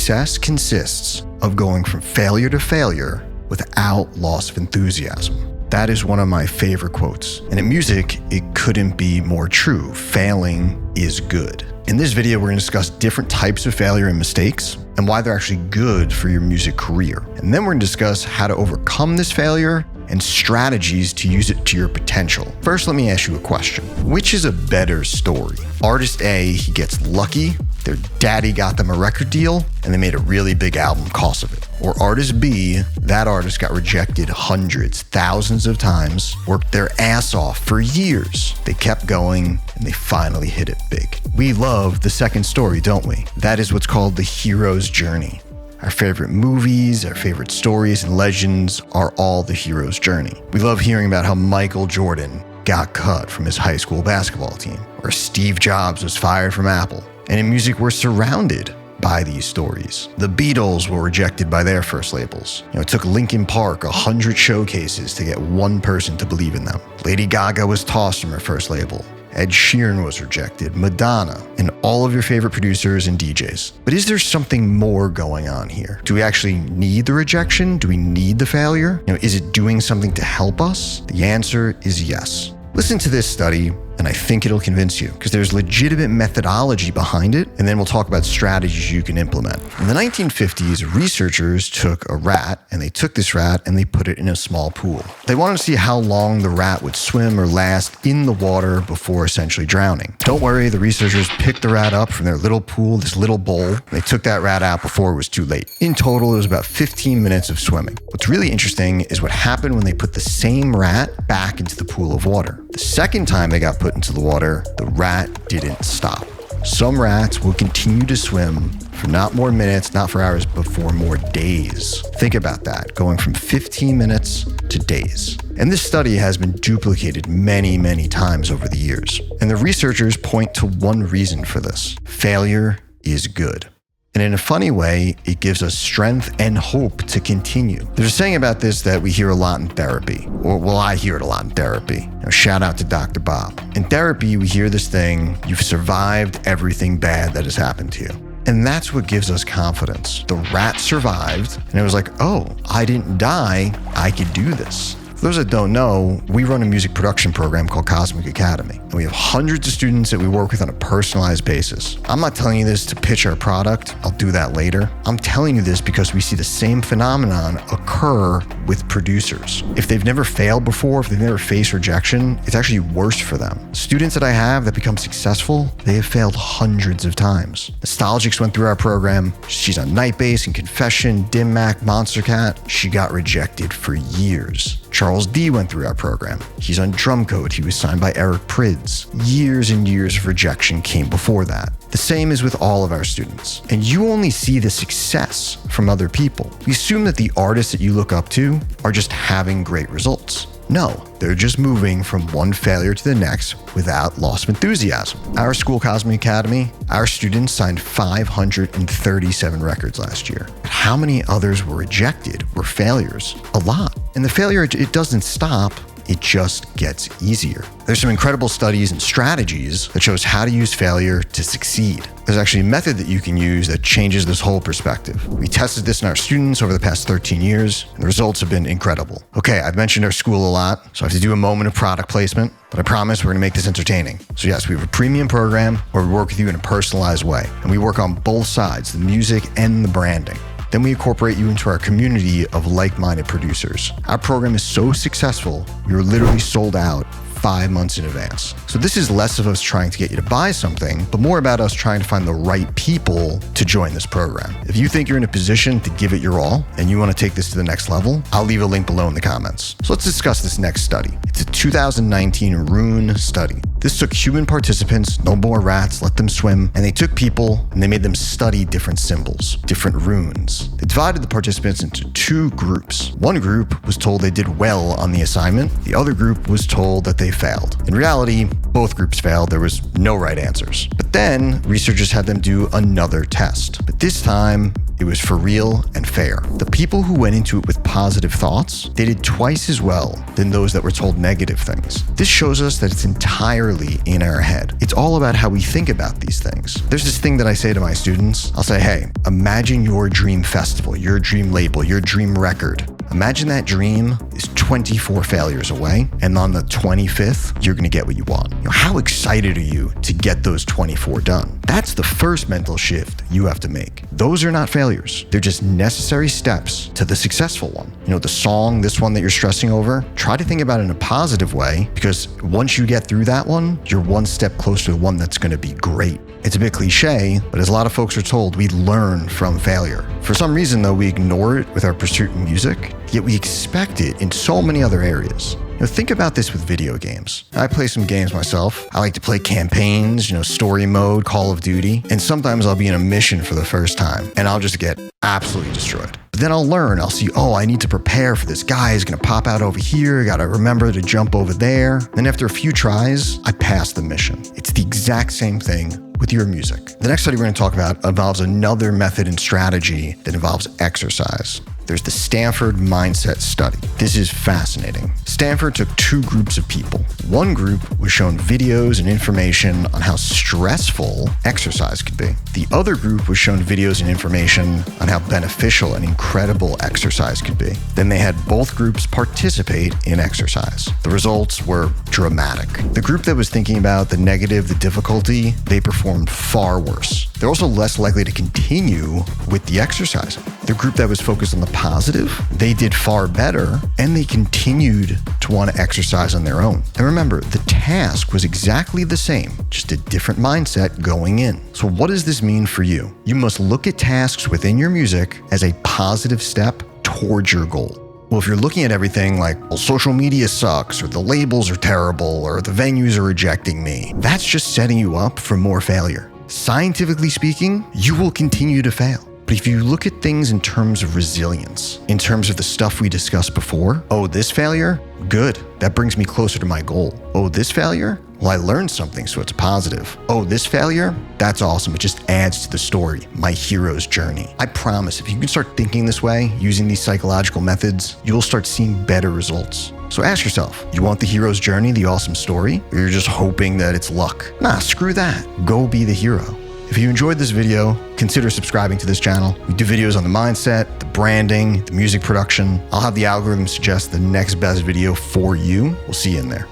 success consists of going from failure to failure without loss of enthusiasm. That is one of my favorite quotes. And in music, it couldn't be more true. Failing is good. In this video, we're going to discuss different types of failure and mistakes and why they're actually good for your music career. And then we're going to discuss how to overcome this failure and strategies to use it to your potential. First, let me ask you a question. Which is a better story? Artist A, he gets lucky, their daddy got them a record deal, and they made a really big album because of it. Or artist B, that artist got rejected hundreds, thousands of times, worked their ass off for years. They kept going, and they finally hit it big. We love the second story, don't we? That is what's called the hero's journey. Our favorite movies, our favorite stories and legends are all the hero's journey. We love hearing about how Michael Jordan got cut from his high school basketball team, or Steve Jobs was fired from Apple. And in music, we're surrounded by these stories. The Beatles were rejected by their first labels. It took Linkin Park 100 showcases to get one person to believe in them. Lady Gaga was tossed from her first label. Ed Sheeran was rejected, Madonna, and all of your favorite producers and DJs. But is there something more going on here? Do we actually need the rejection? Do we need the failure? Is it doing something to help us? The answer is yes. Listen to this study, and I think it'll convince you, because there's legitimate methodology behind it, and then we'll talk about strategies you can implement. In the 1950s, researchers took a rat, and they took this rat and they put it in a small pool. They wanted to see how long the rat would swim or last in the water before essentially drowning. Don't worry, the researchers picked the rat up from their little pool, this little bowl, and they took that rat out before it was too late. In total, it was about 15 minutes of swimming. What's really interesting is what happened when they put the same rat back into the pool of water. The second time they got put into the water, the rat didn't stop. Some rats will continue to swim for not more minutes, not for hours, but for more days. Think about that, going from 15 minutes to days. And this study has been duplicated many, many times over the years. And the researchers point to one reason for this. Failure is good. And in a funny way, it gives us strength and hope to continue. There's a saying about this that we hear a lot in therapy, or well, I hear it a lot in therapy. Shout out to Dr. Bob. In therapy, we hear this thing, you've survived everything bad that has happened to you. And that's what gives us confidence. The rat survived, and it was like, oh, I didn't die, I could do this. For those that don't know, we run a music production program called Cosmic Academy, and we have hundreds of students that we work with on a personalized basis. I'm not telling you this to pitch our product. I'll do that later. I'm telling you this because we see the same phenomenon occur with producers. If they've never failed before, if they've never faced rejection, it's actually worse for them. Students that I have that become successful, they have failed hundreds of times. Nostalgics went through our program. She's on Night Bass and Confession, Dim Mak, Monstercat. She got rejected for years. Charles D went through our program. He's on Drum Code. He was signed by Eric Prydz. Years and years of rejection came before that. The same is with all of our students. And you only see the success from other people. We assume that the artists that you look up to are just having great results. No, they're just moving from one failure to the next without loss of enthusiasm. Our school, Cosmic Academy, our students signed 537 records last year. But how many others were rejected, were failures? A lot. And the failure, it doesn't stop. It just gets easier. There's some incredible studies and strategies that shows how to use failure to succeed. There's actually a method that you can use that changes this whole perspective. We tested this in our students over the past 13 years, and the results have been incredible. Okay, I've mentioned our school a lot, so I have to do a moment of product placement, but I promise we're gonna make this entertaining. So yes, we have a premium program where we work with you in a personalized way, and we work on both sides, the music and the branding. Then we incorporate you into our community of like-minded producers. Our program is so successful, we were literally sold out 5 months in advance. So this is less of us trying to get you to buy something, but more about us trying to find the right people to join this program. If you think you're in a position to give it your all and you want to take this to the next level, I'll leave a link below in the comments. So let's discuss this next study. It's a 2019 Rune study. This took human participants, no more rats, let them swim, and they took people and they made them study different symbols, different runes. They divided the participants into 2 groups. One group was told they did well on the assignment. The other group was told that they failed. In reality, both groups failed. There was no right answers. But then researchers had them do another test. But this time, It was for real and fair. The people who went into it with positive thoughts, they did twice as well than those that were told negative things. This shows us that it's entirely in our head. It's all about how we think about these things. There's this thing that I say to my students. I'll say, hey, imagine your dream festival, your dream label, your dream record. Imagine that dream is 24 failures away, and on the 25th, you're gonna get what you want. How excited are you to get those 24 done? That's the first mental shift you have to make. Those are not failures. They're just necessary steps to the successful one. The song, this one that you're stressing over, try to think about it in a positive way, because once you get through that one, you're one step closer to the one that's gonna be great. It's a bit cliche, but as a lot of folks are told, we learn from failure. For some reason, though, we ignore it with our pursuit in music, yet we expect it in so many other areas. Think about this with video games. I play some games myself. I like to play campaigns, story mode, Call of Duty, and sometimes I'll be in a mission for the first time, and I'll just get absolutely destroyed. But then I'll learn, I'll see, I need to prepare for this guy who's gonna pop out over here, I gotta remember to jump over there. Then after a few tries, I pass the mission. It's the exact same thing with your music. The next study we're going to talk about involves another method and strategy that involves exercise. There's the Stanford Mindset Study. This is fascinating. Stanford took two groups of people. One group was shown videos and information on how stressful exercise could be. The other group was shown videos and information on how beneficial and incredible exercise could be. Then they had both groups participate in exercise. The results were dramatic. The group that was thinking about the negative, the difficulty, they performed far worse. They're also less likely to continue with the exercise. The group that was focused on the positive, they did far better, and they continued to want to exercise on their own. And remember, the task was exactly the same, just a different mindset going in. So what does this mean for you? You must look at tasks within your music as a positive step towards your goal. Well, if you're looking at everything like, social media sucks, or the labels are terrible, or the venues are rejecting me, that's just setting you up for more failure. Scientifically speaking, you will continue to fail. But if you look at things in terms of resilience, in terms of the stuff we discussed before, this failure, good, that brings me closer to my goal. This failure, well, I learned something, so it's positive. This failure, that's awesome. It just adds to the story, my hero's journey. I promise, if you can start thinking this way, using these psychological methods, you'll start seeing better results. So ask yourself, you want the hero's journey, the awesome story, or you're just hoping that it's luck? Nah, screw that. Go be the hero. If you enjoyed this video, consider subscribing to this channel. We do videos on the mindset, the branding, the music production. I'll have the algorithm suggest the next best video for you. We'll see you in there.